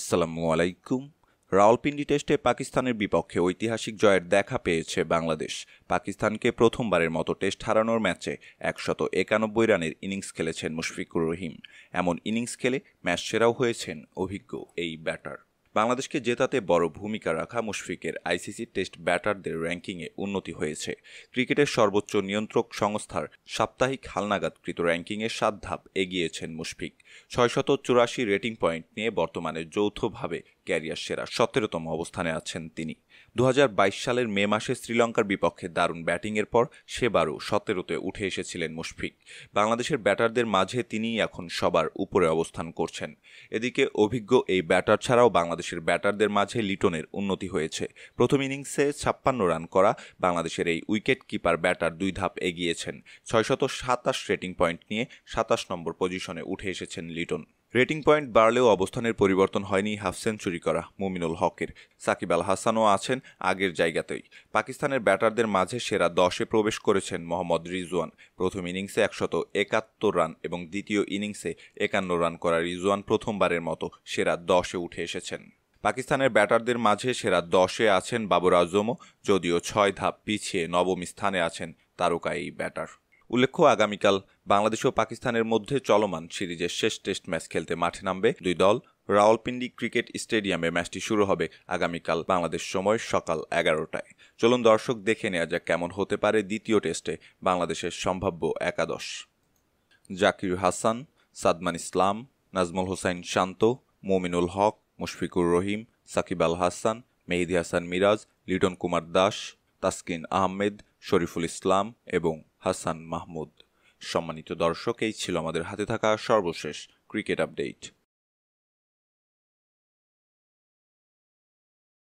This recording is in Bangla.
আসসালামু আলাইকুম। রাওয়ালপিন্ডি টেস্টে পাকিস্তানের বিপক্ষে ঐতিহাসিক জয়ের দেখা পেয়েছে বাংলাদেশ। পাকিস্তানকে প্রথমবারের মতো টেস্ট হারানোর ম্যাচে ১৯১ রানের ইনিংস খেলেছেন মুশফিকুর রহিম। এমন ইনিংস খেলে ম্যাচ সেরাও হয়েছেন অভিজ্ঞ এই ব্যাটার। বাংলাদেশকে জেতাতে বড় ভূমিকা রাখা মুশফিকের আইসিসি টেস্ট ব্যাটারদের র্যাঙ্কিংয়ে উন্নতি হয়েছে। ক্রিকেটের সর্বোচ্চ নিয়ন্ত্রক সংস্থার সাপ্তাহিক হালনাগাদকৃত র্যাঙ্কিংয়ে ৭ ধাপ এগিয়েছেন মুশফিক। ৬৮৪ রেটিং পয়েন্ট নিয়ে বর্তমানে যৌথভাবে ক্যারিয়ার সেরা ১৭তম অবস্থানে আছেন তিনি। ২০২২ সালের মে মাসে শ্রীলঙ্কার বিপক্ষে দারুণ ব্যাটিংয়ের পর সেবারও ১৭তে উঠে এসেছিলেন মুশফিক। বাংলাদেশের ব্যাটারদের মাঝে তিনিই এখন সবার উপরে অবস্থান করছেন। এদিকে অভিজ্ঞ এই ব্যাটার ছাড়াও বাংলাদেশের ব্যাটারদের মাঝে লিটনের উন্নতি হয়েছে। প্রথম ইনিংসে ৫৬ রান করা বাংলাদেশের এই উইকেট কিপার ব্যাটার ২ ধাপ এগিয়েছেন। ৬২৭ রেটিং পয়েন্ট নিয়ে ২৭ নম্বর পজিশনে উঠে এসেছেন লিটন। রেটিং পয়েন্ট বাড়লেও অবস্থানের পরিবর্তন হয়নি হাফ সেঞ্চুরি করা মুমিনুল হকের। সাকিব আল হাসানও আছেন আগের জায়গাতেই। পাকিস্তানের ব্যাটারদের মাঝে সেরা ১০-এ প্রবেশ করেছেন মোহাম্মদ রিজওয়ান। প্রথম ইনিংসে ১৭১ রান এবং দ্বিতীয় ইনিংসে ৫১ রান করা রিজওয়ান প্রথমবারের মতো সেরা ১০-এ উঠে এসেছেন। পাকিস্তানের ব্যাটারদের মাঝে সেরা ১০-এ আছেন বাবর আজমও, যদিও ৬ ধাপ পিছিয়ে নবম স্থানে আছেন তারকা এই ব্যাটার। উল্লেখ্য, আগামীকাল বাংলাদেশ ও পাকিস্তানের মধ্যে চলমান সিরিজের শেষ টেস্ট ম্যাচ খেলতে মাঠে নামবে দুই দল। রাওয়ালপিন্ডি ক্রিকেট স্টেডিয়ামে ম্যাচটি শুরু হবে আগামীকাল বাংলাদেশ সময় সকাল ১১টায়। চলুন দর্শক, দেখে নেওয়া যাক কেমন হতে পারে দ্বিতীয় টেস্টে বাংলাদেশের সম্ভাব্য একাদশ। জাকির হাসান, সাদমান ইসলাম, নাজমুল হোসাইন শান্ত, মুমিনুল হক, মুশফিকুর রহিম, সাকিব আল হাসান, মেহেদী হাসান মিরাজ, লিটন কুমার দাস, তাসকিন আহমেদ, শরীফুল ইসলাম এবং হাসান মাহমুদ। সম্মানিত দর্শক, এই ছিল আমাদের হাতে থাকা সর্বশেষ ক্রিকেট আপডেট।